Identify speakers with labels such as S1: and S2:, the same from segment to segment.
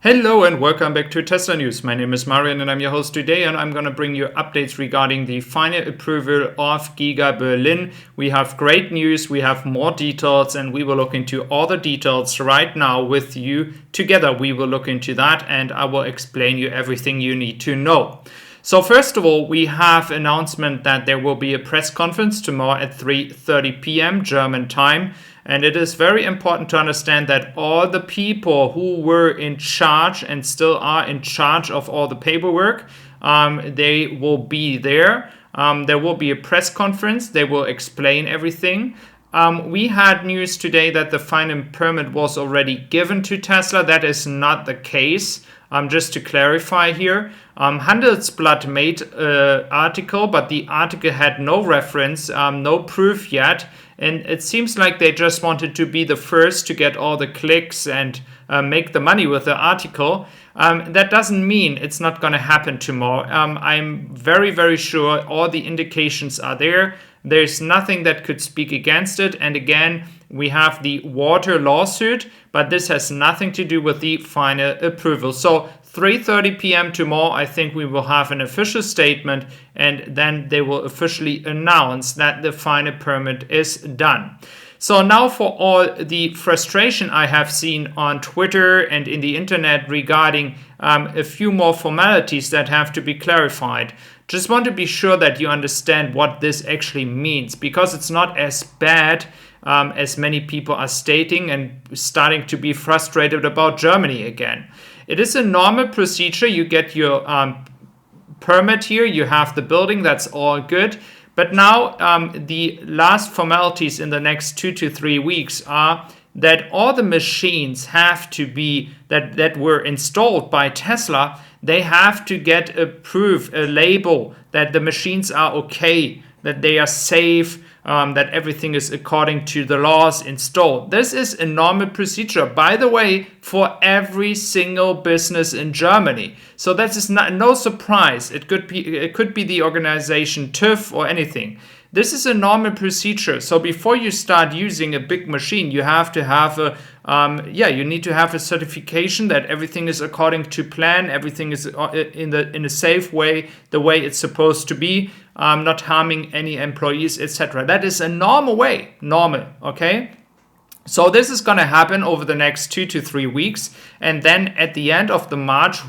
S1: Hello and welcome back to Tesla News. My name is Marian and I'm your host today, and I'm going to bring you updates regarding the final approval of Giga Berlin. We have great news, we have more details, and we will look into all the details right now with you. Together we will look into that and I will explain you everything you need to know. So first of all, we have announcement that there will be a press conference tomorrow at 3:30 p.m. German time. And it is very important to understand that all the people who were in charge and still are in charge of all the paperwork, they will be there. There will be a press conference. They will explain everything. We had news today that the final permit was already given to Tesla. That is not the case. Just to clarify here, Handelsblatt made an article, but the article had no reference, no proof yet. And it seems like they just wanted to be the first to get all the clicks and make the money with the article. That doesn't mean it's not going to happen tomorrow. I'm very, very sure all the indications are there. There's nothing that could speak against it. And again, we have the water lawsuit, but this has nothing to do with the final approval. So 3:30 p.m. tomorrow, I think we will have an official statement, and then they will officially announce that the final permit is done. So now for all the frustration I have seen on Twitter and in the internet regarding a few more formalities that have to be clarified. Just want to be sure that you understand what this actually means, because it's not as bad as many people are stating and starting to be frustrated about Germany again. It is a normal procedure. You get your permit here, you have the building, that's all good. But now the last formalities in the next 2 to 3 weeks are that all the machines have to be, that were installed by Tesla, they have to get a proof, a label that the machines are okay, that they are safe, that everything is according to the laws installed. This is a normal procedure, by the way, for every single business in Germany. So that is no surprise. It could be the organization TÜV or anything. This is a normal procedure. So before you start using a big machine, you have to have you need to have a certification that everything is according to plan, everything is in a safe way, the way it's supposed to be, not harming any employees, etc. That is a normal way, okay? So this is going to happen over the next 2 to 3 weeks, and then at the end of the March,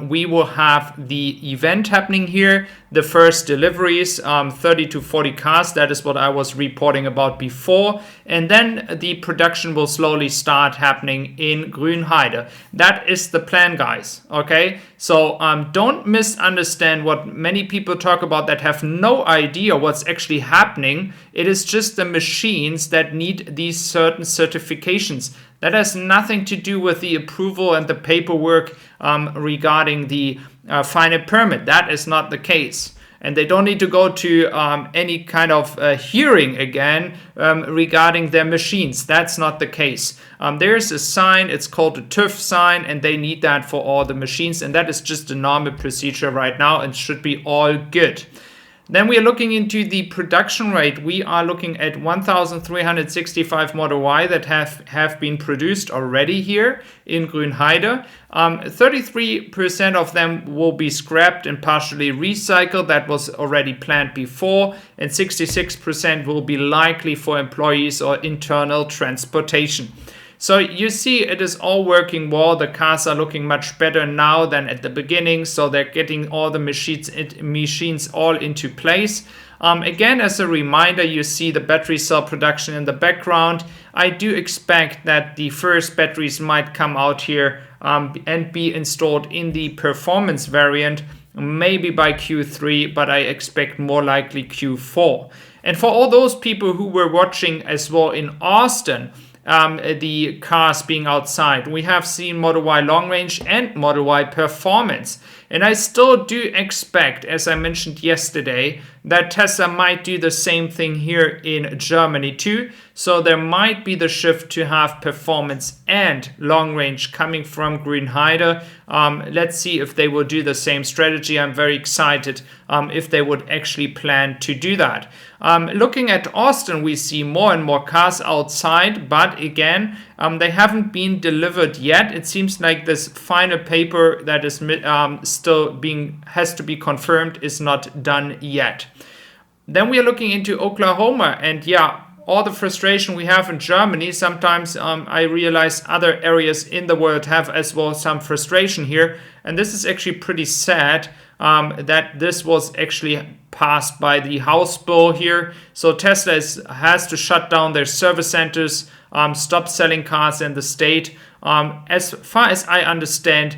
S1: we will have the event happening here, the first deliveries, 30 to 40 cars. That is what I was reporting about before. And then the production will slowly start happening in Grünheide. That is the plan, guys. Okay, so don't misunderstand what many people talk about that have no idea what's actually happening. It is just the machines that need these certain certifications. That has nothing to do with the approval and the paperwork regarding the final permit. That is not the case. And they don't need to go to any kind of hearing again regarding their machines. That's not the case. There's a sign, it's called a TÜV sign, and they need that for all the machines. And that is just a normal procedure right now and should be all good. Then we are looking into the production rate. We are looking at 1,365 Model Y that have been produced already here in Grünheide. 33% of them will be scrapped and partially recycled. That was already planned before. And 66% will be likely for employees or internal transportation. So you see, it is all working well. The cars are looking much better now than at the beginning. So they're getting all the machines all into place. Again, as a reminder, you see the battery cell production in the background. I do expect that the first batteries might come out here and be installed in the performance variant, maybe by Q3, but I expect more likely Q4. And for all those people who were watching as well in Austin, the cars being outside, we have seen Model Y long range and Model Y performance. And I still do expect, as I mentioned yesterday, that Tesla might do the same thing here in Germany too. So there might be the shift to have performance and long range coming from Grünheide. Let's see if they will do the same strategy. I'm very excited if they would actually plan to do that. Looking at Austin, we see more and more cars outside, but again, They haven't been delivered yet. It seems like this final paper that is still has to be confirmed is not done yet. Then we are looking into Oklahoma, and yeah, all the frustration we have in Germany, sometimes I realize other areas in the world have as well some frustration here. And this is actually pretty sad that this was actually passed by the House bill here. So Tesla has to shut down their service centers, stop selling cars in the state. As far as I understand,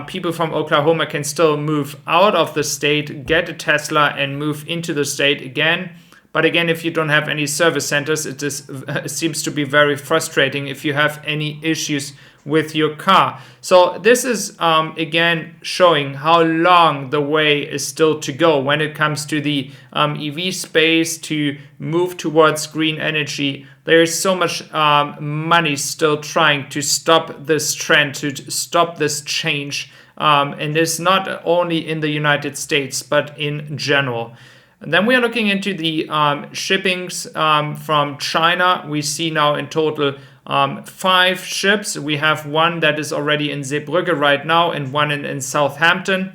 S1: people from Oklahoma can still move out of the state, get a Tesla, and move into the state again. But again, if you don't have any service centers, it seems to be very frustrating if you have any issues with your car. So this is again showing how long the way is still to go when it comes to the EV space, to move towards green energy. There is so much money still trying to stop this trend, to stop this change. And it's not only in the United States, but in general. And then we are looking into the shippings from China. We see now in total 5 ships. We have one that is already in Zeebrugge right now and one in Southampton.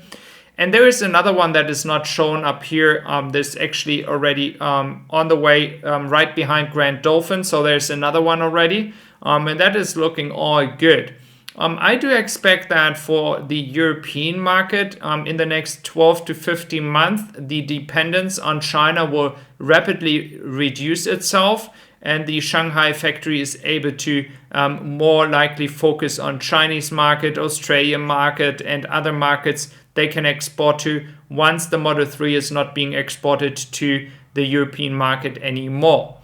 S1: And there is another one that is not shown up here. This actually already on the way right behind Grand Dolphin. So there's another one already. And that is looking all good. I do expect that for the European market in the next 12 to 15 months, the dependence on China will rapidly reduce itself, and the Shanghai factory is able to more likely focus on Chinese market, Australian market, and other markets they can export to once the Model 3 is not being exported to the European market anymore.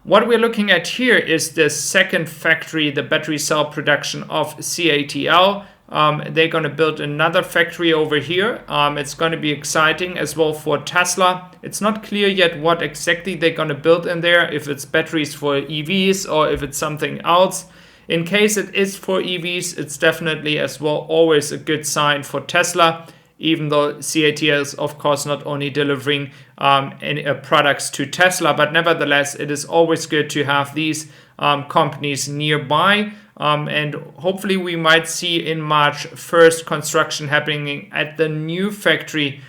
S1: What we're looking at here is the second factory, the battery cell production of CATL. They're going to build another factory over here. It's going to be exciting as well for Tesla. It's not clear yet what exactly they're going to build in there, if it's batteries for EVs or if it's something else. In case it is for EVs, it's definitely as well always a good sign for Tesla, even though CATL is of course not only delivering any products to Tesla, but nevertheless it is always good to have these companies nearby. And hopefully we might see in March first construction happening at the new factory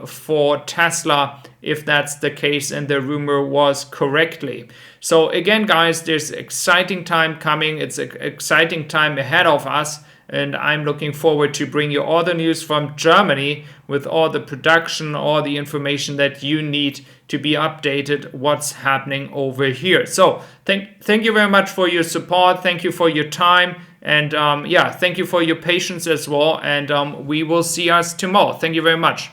S1: for Tesla, if that's the case and the rumor was correctly. So again, guys, there's exciting time coming. It's an exciting time ahead of us. And I'm looking forward to bring you all the news from Germany with all the production, all the information that you need to be updated what's happening over here. So thank you very much for your support. Thank you for your time. And yeah, thank you for your patience as well. And we will see us tomorrow. Thank you very much.